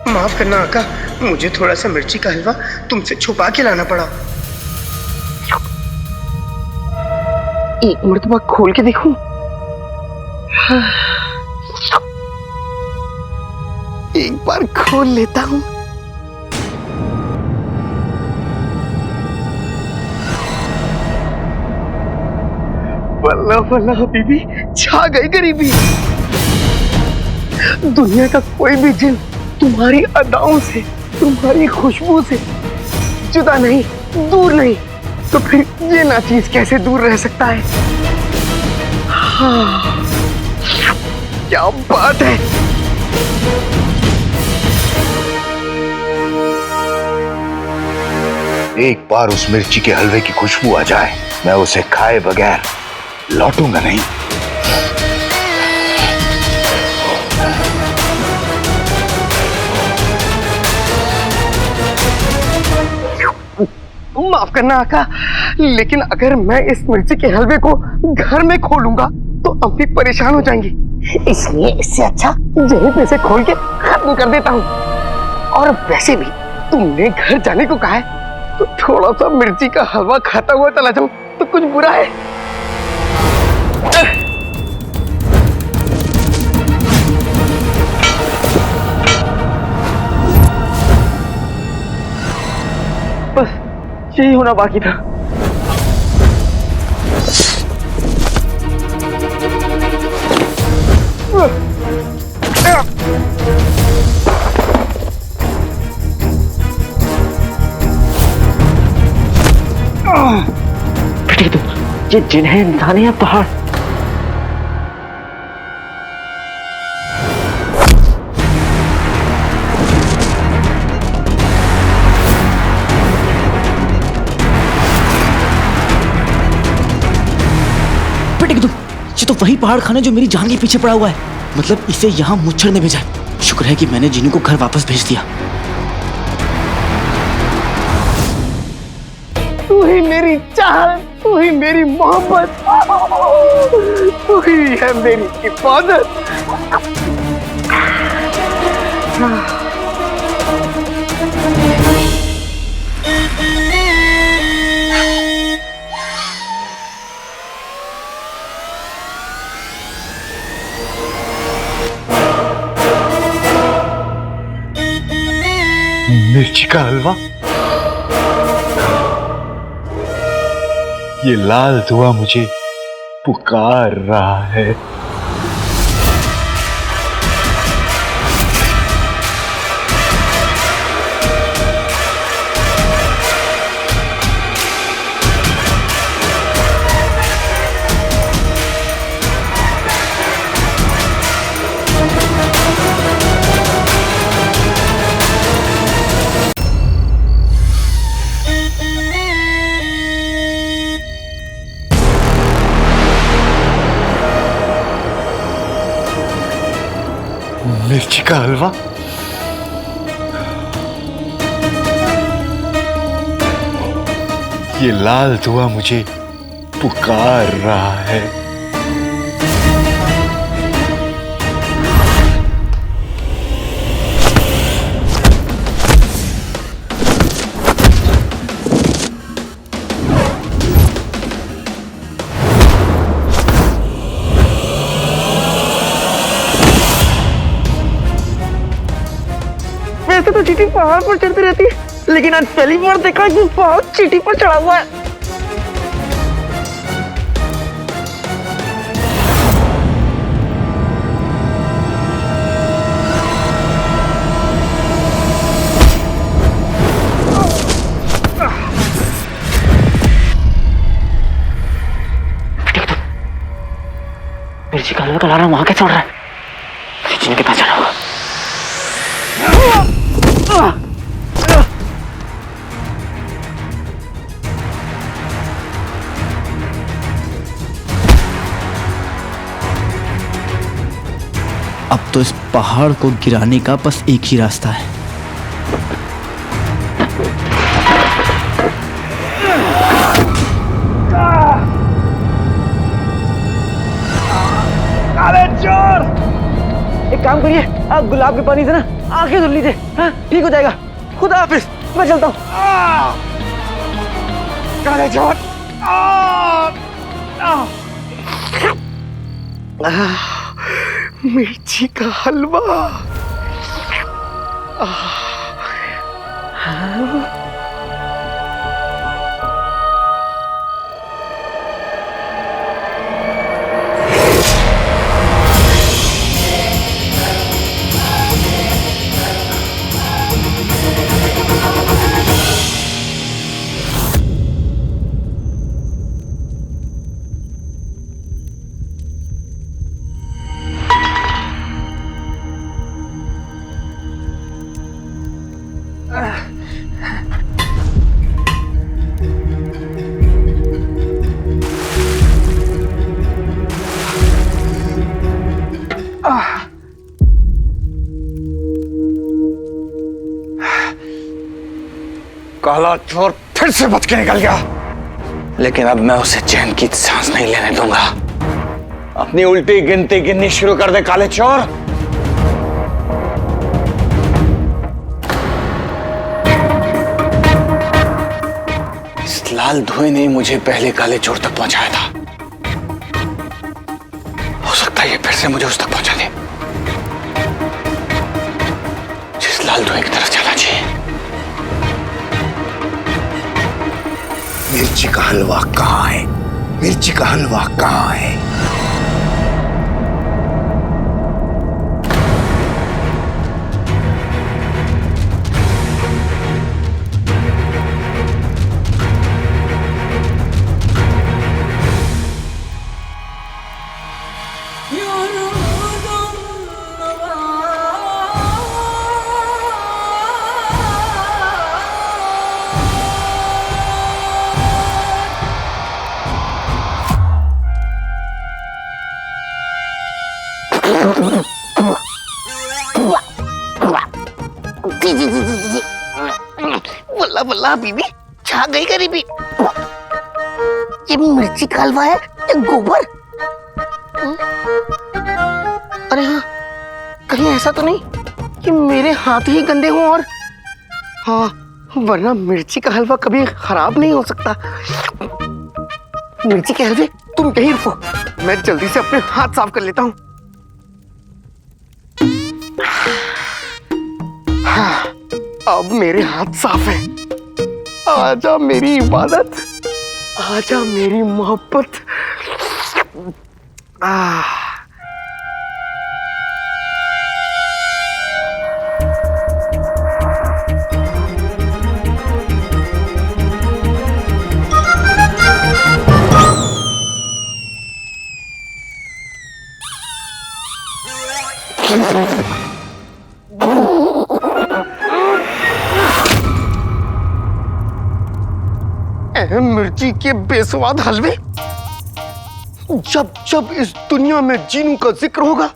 माफ करना आका, मुझे थोड़ा सा मिर्ची का हलवा तुमसे छुपा के लाना पड़ा। एक मर्तबा खोल के देखूं? एक बार खोल लेता हूं। वल्लाह वल्लाह बीबी, छा गई गरीबी। दुनिया का कोई भी जिन तुम्हारी अदाओं से, तुम्हारी खुशबू से जुदा नहीं, दूर नहीं, तो फिर ये नाचीज कैसे दूर रह सकता है? हाँ, क्या बात है। एक बार उस मिर्ची के हलवे की खुशबू आ जाए, मैं उसे खाए बगैर लौटूंगा नहीं। माफ करना आका, लेकिन अगर मैं इस मिर्ची के हलवे को घर में खोलूंगा तो अम्मी परेशान हो जाएंगी, इसलिए इससे अच्छा यहीं पे से खोल के खत्म कर देता हूँ। और वैसे भी तुमने घर जाने को कहा है, तो थोड़ा सा मिर्ची का हलवा खाता हुआ चला जाऊं तो कुछ बुरा है? बस यही होना बाकी था। ये जिन है, इंसान है या पहाड़? ये तो वही पहाड़ खाना जो मेरी जान के पीछे पड़ा हुआ है। मतलब इसे यहाँ मुच्छर ने भेजा। शुक्र है कि मैंने जिन्नू को घर वापस भेज दिया। तू ही मेरी चाहत, तू ही मेरी मोहब्बत, तू ही है मेरी हिफाजत। मिर्ची का हलवा, ये लाल धुआं मुझे पुकार रहा है। मिर्ची का हलवा, ये लाल धुआं मुझे पुकार रहा है। वैसे तो चींटी पहाड़ पर चढ़ती रहती है, लेकिन आज पहली बार देखा कि पहाड़ चींटी पर चढ़ा हुआ है। मिर्ची का हलवा का अलार्म वहां कैसे उड़ रहा है? जिनके पास जाना होगा। अब तो इस पहाड़ को गिराने का बस एक ही रास्ता है। काले चोर! एक काम करिए, आप गुलाब के पानी से ना आंखें धुल लीजिए। हाँ, ठीक हो जाएगा। खुदा हाफिज, मैं चलता हूँ। काले चोर! मिर्ची का हलवा। काला चोर फिर से बच के निकल गया, लेकिन अब मैं उसे चैन की सांस नहीं लेने दूंगा। अपनी उल्टी गिनती गिननी शुरू कर दे काले चोर। इस लाल धुएं ने मुझे पहले काले चोर तक पहुंचाया था। हो सकता है ये फिर से मुझे उस तक पहुंचा दे जिस लाल धुएं की तरफ चला चाहिए। मिर्ची का हलवा कहाँ है? मिर्ची का हलवा कहाँ है? बल्ला बल्ला बीबी, छा गई गरीबी। ये मिर्ची का हलवा है या गोबर? अरे हाँ, कहीं ऐसा तो नहीं कि मेरे हाथ ही गंदे हों और हाँ, वरना मिर्ची का हलवा कभी खराब नहीं हो सकता। मिर्ची के हलवे तुम यहीं रुको, मैं जल्दी से अपने हाथ साफ कर लेता हूँ। हाँ, अब मेरे हाथ साफ हैं। आजा मेरी इबादत, आजा मेरी मोहब्बत। मिर्ची के बेस्वाद हलवे, जब जब इस दुनिया में जीनू का जिक्र होगा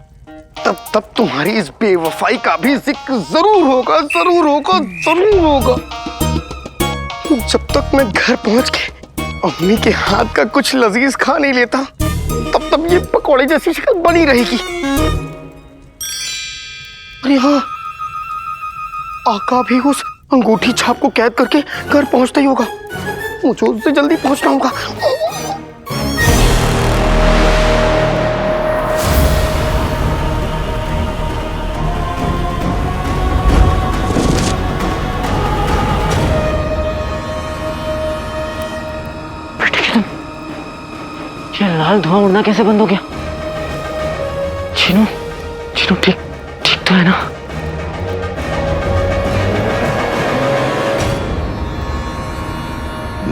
तब तब तुम्हारी इस बेवफाई का भी जिक्र जरूर होगा, जरूर होगा, जरूर होगा। जब तक मैं घर पहुंच के अम्मी के हाथ का कुछ लजीज खा नहीं लेता तब तब ये पकौड़े जैसी शक्ल बनी रहेगी। अरे हाँ, आका भी उस अंगूठी छाप को कैद करके घर पहुंचता ही होगा। मुझे उससे जल्दी पहुंचना होगा। ये लाल धुआं उड़ना कैसे बंद हो गया? चिनू, चिनू ठीक ठीक तो है ना?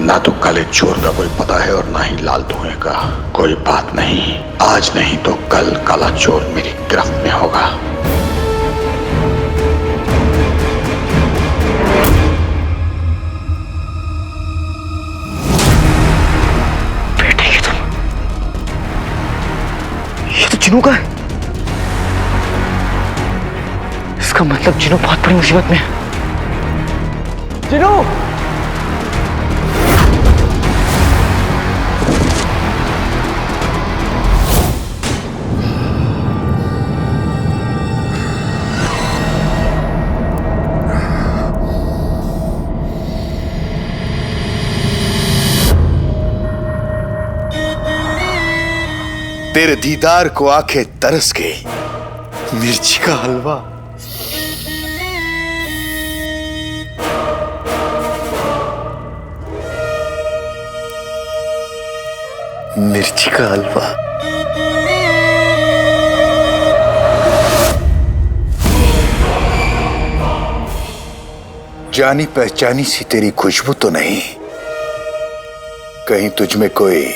ना तो काले चोर का कोई पता है और ना ही लाल धुएं का। कोई बात नहीं, आज नहीं तो कल काला चोर मेरी गिरफ्त में होगा। चिनू का है। इसका मतलब चिनू बहुत बड़ी मुसीबत में है। चिनू! तेरे दीदार को आंखें तरस गई। मिर्ची का हलवा। मिर्ची का हलवा। जानी पहचानी सी तेरी खुशबू तो नहीं? कहीं तुझ में कोई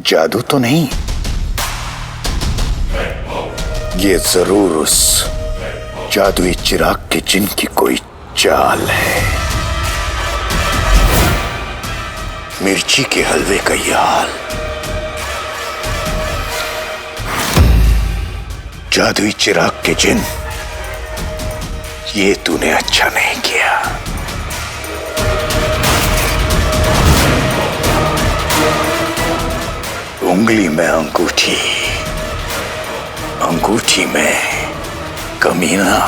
जादू तो नहीं? ये जरूर उस जादुई चिराग के जिन की कोई चाल है। मिर्ची के हलवे का ये हाल। जादुई चिराग के जिन, ये तूने अच्छा नहीं किया। उंगली में अंगूठी, अंगूठी में कमीना।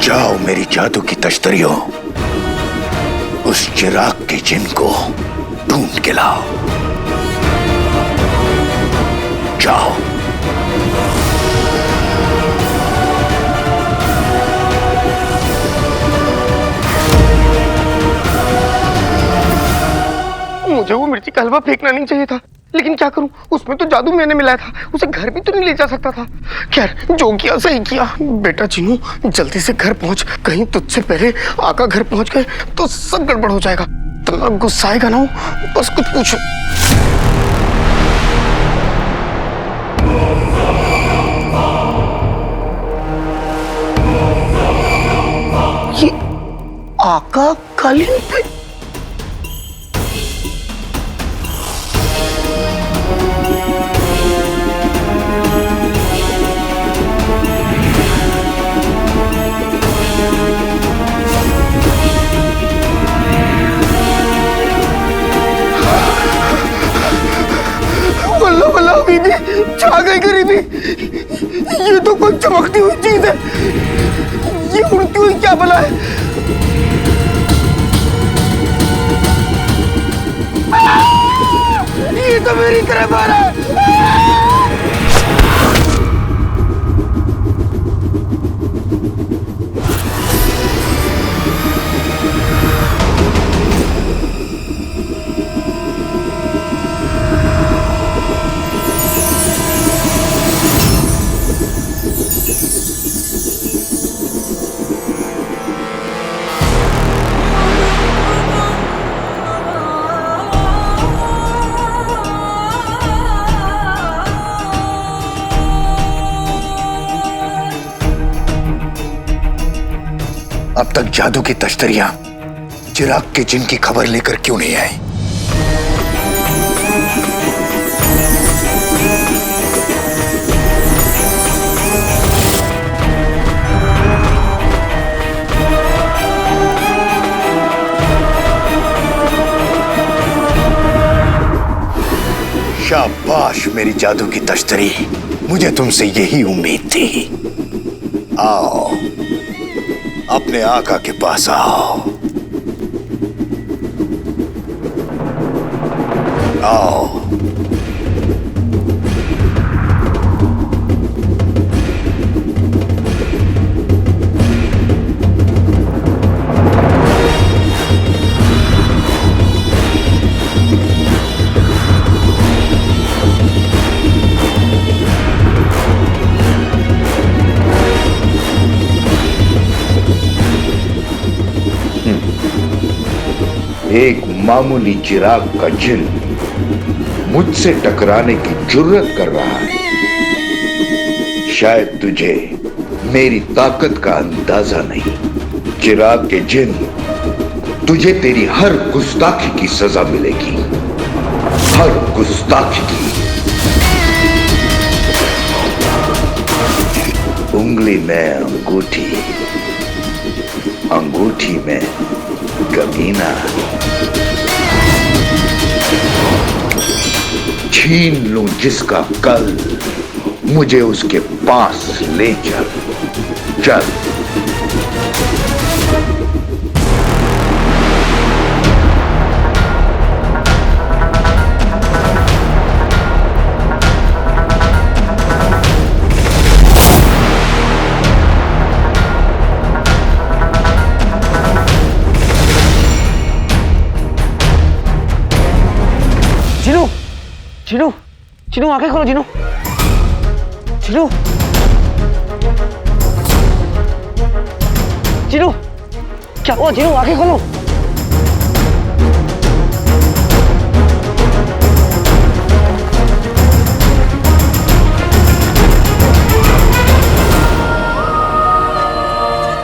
जाओ मेरी जादू की तश्तरियों, उस चिराग के जिन को ढूंढ के लाओ। जाओ। मुझे वो मिर्ची का हलवा फेंकना नहीं चाहिए था, लेकिन क्या करूं, उसमें तो जादू मैंने मिलाया था। उसे घर भी तो नहीं ले जा सकता था। खैर, जो किया सही किया। बेटा चिनू, जल्दी से घर पहुंच। कहीं तुझसे पहले आका घर पहुंच गए तो सब गड़बड़ हो जाएगा। तो गुस्साएगा ना हो, बस कुछ पूछो। ये आका कालीन पे बीबी, छा गई गरीबी। ये तो कोई चमकती हुई चीज है। ये उड़ती हुई क्या बला है? ये तो मेरी तरह मारा है। अब तक जादू की तश्तरियां चिराग के जिन की खबर लेकर क्यों नहीं आई? शाबाश मेरी जादू की तश्तरी, मुझे तुमसे यही उम्मीद थी। आओ, अपने आका के पास आओ। आओ। एक मामूली चिराग का जिन मुझसे टकराने की जुर्रत कर रहा है। शायद तुझे मेरी ताकत का अंदाजा नहीं। चिराग के जिन, तुझे तेरी हर गुस्ताखी की सजा मिलेगी, हर गुस्ताखी की। उंगली में अंगूठी, अंगूठी में कमीना। छीन लूं जिसका कल, मुझे उसके पास ले चल। चल। चिनू, चिनू आंखें खोलो चिनू। चिनू, चिनू, क्या हुआ चिनू? आंखें खोलो।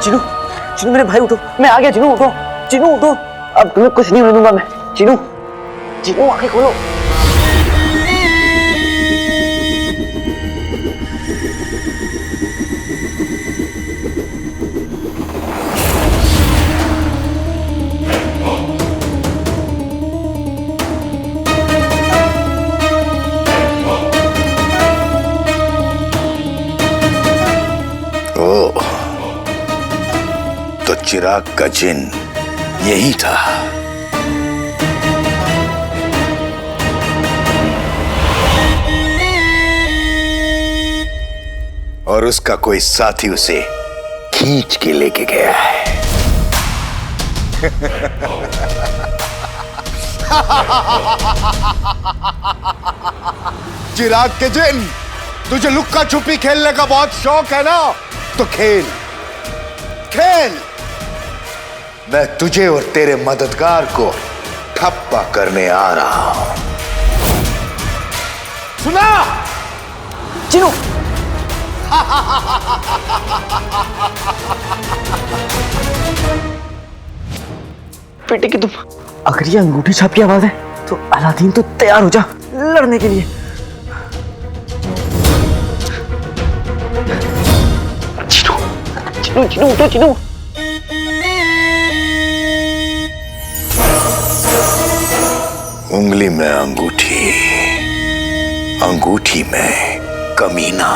चिनू, चिनू मेरे भाई उठो, मैं आ गया। चिनू उठो, चिनू उठो, अब तुम्हें कुछ नहीं होने दूंगा मैं। चिनू, चिनू आंखें खोलो। चिराग का जिन यही था। और उसका कोई साथी उसे खींच के लेके गया है। चिराग के जिन, तुझे लुक्का छुपी खेलने का बहुत शौक है ना, तो खेल खेल। मैं तुझे और तेरे मददगार को ठप्पा करने आ रहा हूं। सुना चिनू? बेटे की तुम, अगर ये अंगूठी छाप की आवाज है तो अलादीन तो तैयार हो जा लड़ने के लिए। चिनू, चिनू, चिनू उठो चिनू। उंगली में अंगूठी, अंगूठी में कमीना।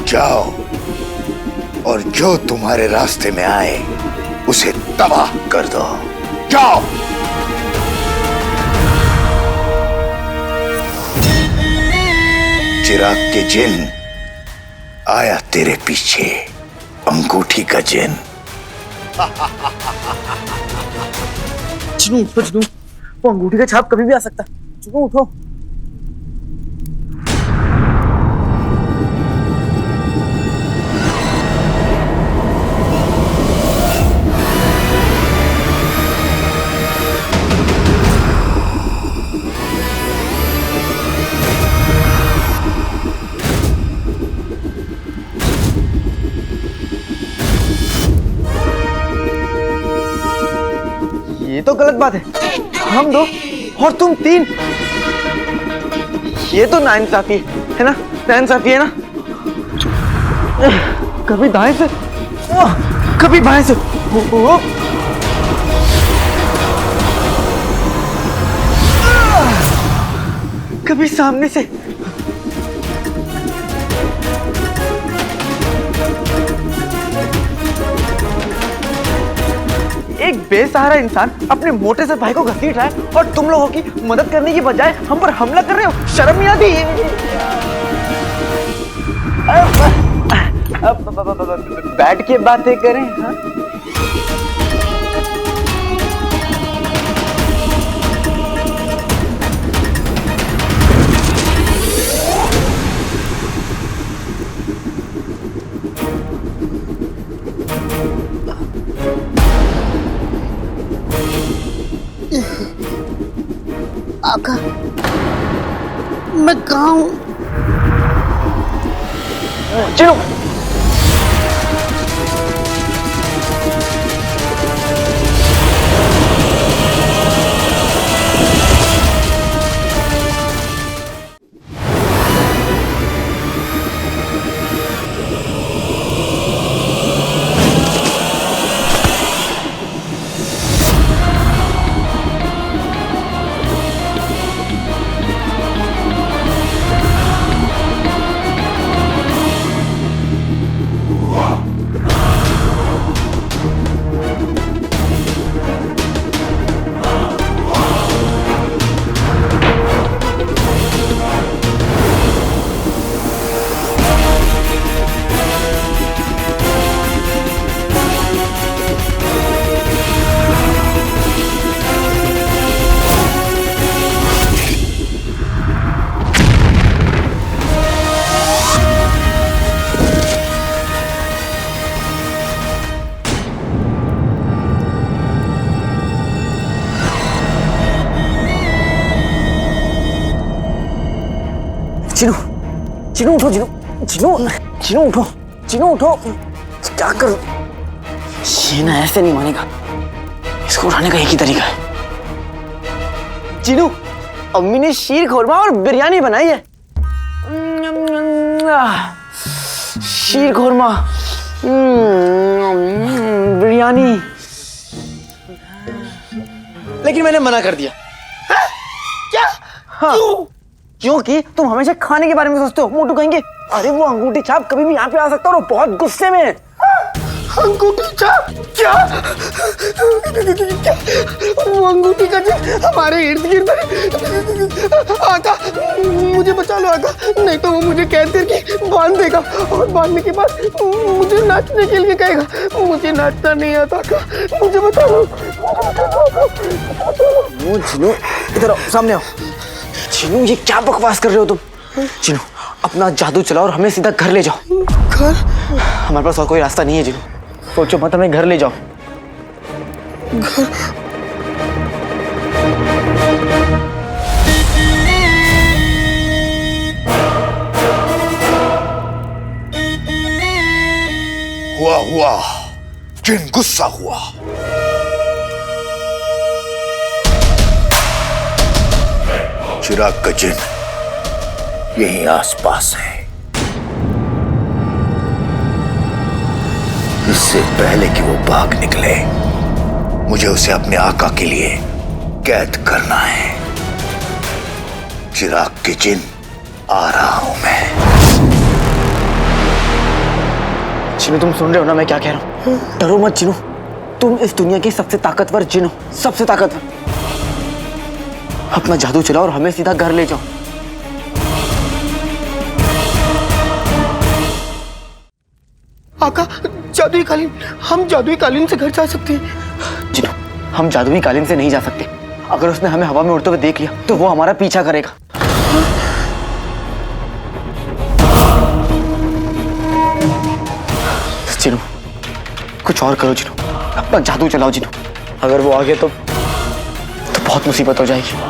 जाओ और जो तुम्हारे रास्ते में आए उसे तबाह कर दो। जाओ। चिराग के जिन आया तेरे पीछे, अंगूठी का जिन। चिनू उठो चिनू, वो अंगूठी का छाप कभी भी आ सकता। चिनू उठो। ये तो गलत बात है। हम 2 और तुम 3, ये तो नाइंसाफी है ना, नाइंसाफी है ना। कभी दाएं से कभी बाएं से। कभी सामने से। एक बेसहारा इंसान अपने मोटे से भाई को घसीट रहा है और तुम लोगों की मदद करने की बजाय हम पर हमला कर रहे हो। शर्म नहीं आती? बैठ के बातें करें। हाँ? आका, मैं कहाँ हूँ? चलो। चिनू, चिनू उठो, चिनू, चिनू, चिनू उठो, चिनू उठो। क्या कर? ये ना ऐसे नहीं मानेगा। इसको उठाने का एक ही तरीका है। चिनू, अम्मी ने शीर खोरमा और बिरयानी बनाई है। शीर खोरमा, बिरयानी। लेकिन मैंने मना कर दिया। क्या? हाँ। क्योंकि तुम हमेशा खाने के बारे में सोचते हो। मोटू कहेंगे, अरे वो अंगूठी छाप कभी भी यहाँ पे आ सकता है और वो बहुत गुस्से में है। अंगूठी छाप? क्या? वो अंगूठी का हमारे इर्द गिर्द। आका, मुझे बचा लो आका, नहीं तो वो मुझे कैद करके बांध देगा और बांधने के बाद मुझे नाचने के लिए कहेगा। मुझे नाचना नहीं आता आका, मुझे बता लो। चिनू, इधर आओ, सामने आओ। चिनू, ये क्या बकवास कर रहे हो तुम? चिनू, अपना जादू चलाओ और हमें सीधा घर ले जाओ। घर? हमारे पास और कोई रास्ता नहीं है चिनू। सोचो मत, हमें घर ले जाओ। घर? हुआ, जिन गुस्सा हुआ। चिराग का जिन यहीं आसपास है। इससे पहले कि वो भाग निकले, मुझे उसे अपने आका के लिए कैद करना है। चिराग के जिन, आ रहा हूं मैं। चिनू, तुम सुन रहे हो ना मैं क्या कह रहा हूँ? डरो मत चिनू, तुम इस दुनिया की सबसे ताकतवर जिन हो, सबसे ताकतवर। अपना जादू चलाओ और हमें सीधा घर ले जाओ। आका, जादुई कालीन, हम जादुई कालीन से घर जा सकते हैं। चिनू, हम जादुई कालीन से नहीं जा सकते। अगर उसने हमें हवा में उड़ते हुए देख लिया तो वो हमारा पीछा करेगा। चिनू, कुछ और करो चिनू, अपना जादू चलाओ चिनू। अगर वो आ गया तो बहुत मुसीबत हो जाएगी।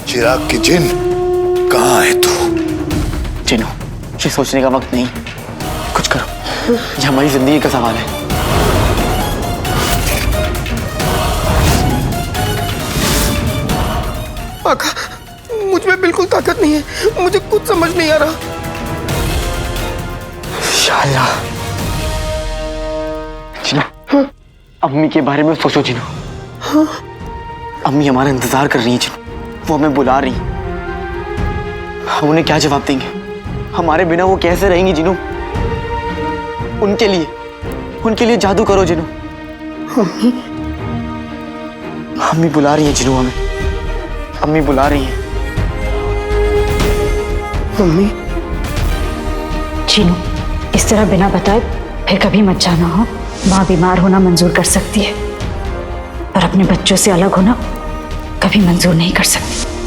चिराग के जिन, कहाँ है तू? चिनू, ये सोचने का वक्त नहीं, कुछ करो। ये हमारी जिंदगी का सवाल है। आका, मुझ में बिल्कुल ताकत नहीं है, मुझे कुछ समझ नहीं आ रहा। शाला जिनू, अम्मी के बारे में सोचो जिनू। अम्मी हमारा इंतजार कर रही है जिनू, वो हमें बुला रही है। हम उन्हें क्या जवाब देंगे? हमारे बिना वो कैसे रहेंगी जिनू? उनके लिए जादू करो जिनू। अम्मी बुला रही है जिनू, हमें अम्मी बुला रही है। मम्मी चीनू, इस तरह बिना बताए फिर कभी मत जाना हो। माँ बीमार होना मंजूर कर सकती है, पर अपने बच्चों से अलग होना कभी मंजूर नहीं कर सकती।